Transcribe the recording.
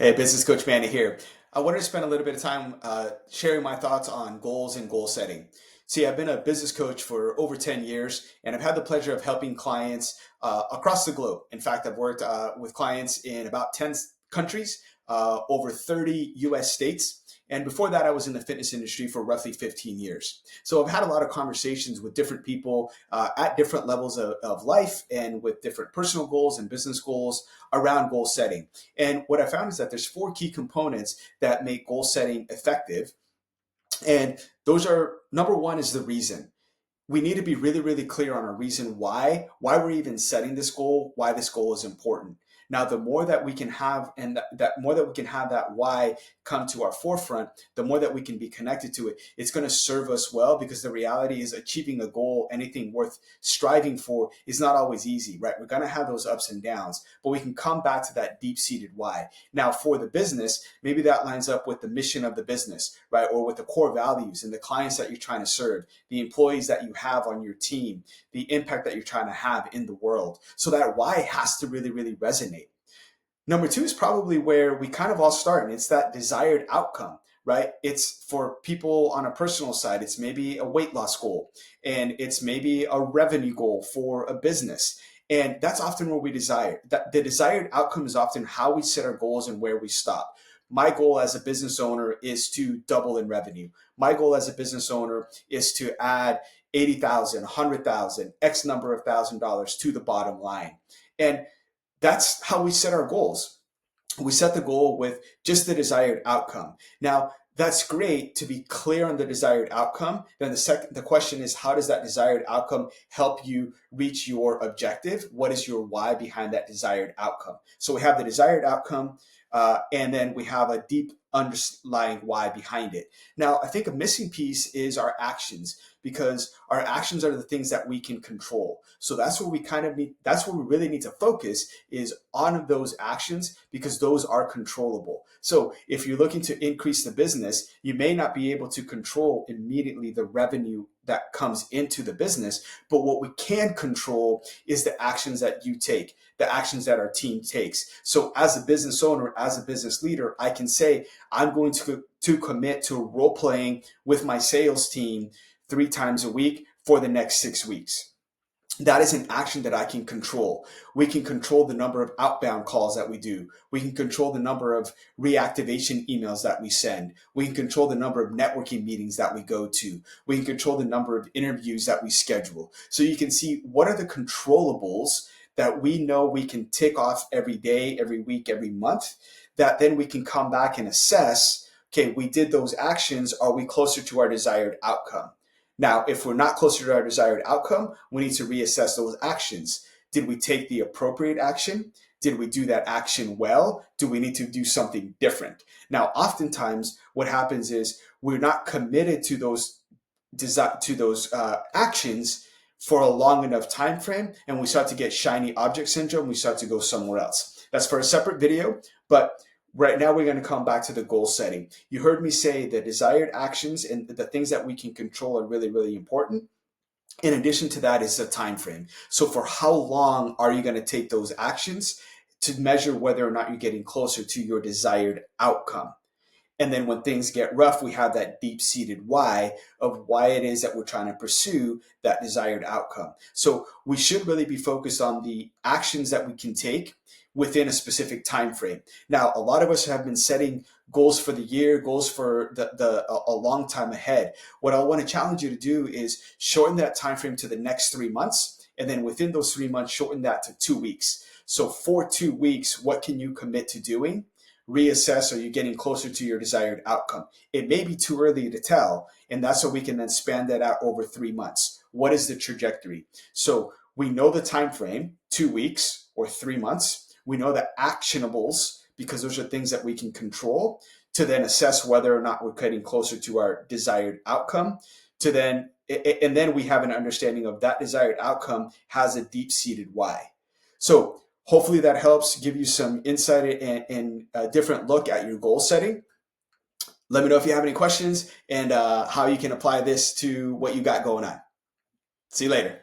Hey, Business Coach Manny here. I wanted to spend a little bit of time sharing my thoughts on goals and goal setting. See, I've been a business coach for over 10 years, and I've had the pleasure of helping clients across the globe. In fact, I've worked with clients in about 10 countries, over 30 US states. And before that, I was in the fitness industry for roughly 15 years. So I've had a lot of conversations with different people at different levels of life and with different personal goals and business goals around goal setting. And what I found is that there's four key components that make goal setting effective. And those are number one is the reason. We need to be really, really clear on our reason why we're even setting this goal, why this goal is important. Now, the more that we can have, and that more that we can have that why come to our forefront, the more that we can be connected to it, it's going to serve us well, because the reality is achieving a goal, anything worth striving for, is not always easy, right? We're going to have those ups and downs, but we can come back to that deep-seated why. Now, for the business, maybe that lines up with the mission of the business, right? Or with the core values and the clients that you're trying to serve, the employees that you have on your team, the impact that you're trying to have in the world. So that why has to really, really resonate. Number two is probably where we kind of all start, and it's that desired outcome, right? It's for people on a personal side, it's maybe a weight loss goal, and it's maybe a revenue goal for a business. And that's often what we desire. That the desired outcome is often how we set our goals and where we stop. My goal as a business owner is to double in revenue. My goal as a business owner is to add 80,000, 100,000, X number of $1,000 to the bottom line. And that's how we set our goals. We set the goal with just the desired outcome. Now, that's great to be clear on the desired outcome. Then the question is, how does that desired outcome help you reach your objective? What is your why behind that desired outcome? So we have the desired outcome, and then we have a deep underlying why behind it. Now, I think a missing piece is our actions, because our actions are the things that we can control. So that's where we kind of need, that's where we really need to focus, is on those actions, because those are controllable. So if you're looking to increase the business, you may not be able to control immediately the revenue that comes into the business, but what we can control is the actions that you take, the actions that our team takes. So as a business owner, as a business leader, I can say, I'm going to commit to role playing with my sales team 3 times a week for the next 6 weeks. That is an action that I can control. We can control the number of outbound calls that we do. We can control the number of reactivation emails that we send. We can control the number of networking meetings that we go to. We can control the number of interviews that we schedule. So you can see what are the controllables that we know we can tick off every day, every week, every month, that then we can come back and assess, okay, we did those actions. Are we closer to our desired outcome? Now, if we're not closer to our desired outcome, we need to reassess those actions. Did we take the appropriate action? Did we do that action well? Do we need to do something different? Now, oftentimes what happens is we're not committed to those actions for a long enough time frame, and we start to get shiny object syndrome. We start to go somewhere else. That's for a separate video, but right now, we're going to come back to the goal setting. You heard me say the desired actions and the things that we can control are really, really important. In addition to that is the time frame. So for how long are you going to take those actions to measure whether or not you're getting closer to your desired outcome? And then when things get rough, we have that deep-seated why of why it is that we're trying to pursue that desired outcome. So we should really be focused on the actions that we can take within a specific time frame. Now, a lot of us have been setting goals for the year, goals for a long time ahead. What I want to challenge you to do is shorten that time frame to the next 3 months, and then within those 3 months, shorten that to 2 weeks. So for 2 weeks, what can you commit to doing? Reassess, are you getting closer to your desired outcome? It may be too early to tell, and that's so we can then span that out over 3 months. What is the trajectory? So we know the time frame, 2 weeks or 3 months. We know the actionables, because those are things that we can control, to then assess whether or not we're getting closer to our desired outcome, and then we have an understanding of that desired outcome has a deep-seated why. So hopefully that helps give you some insight and a different look at your goal setting. Let me know if you have any questions and how you can apply this to what you got going on. See you later.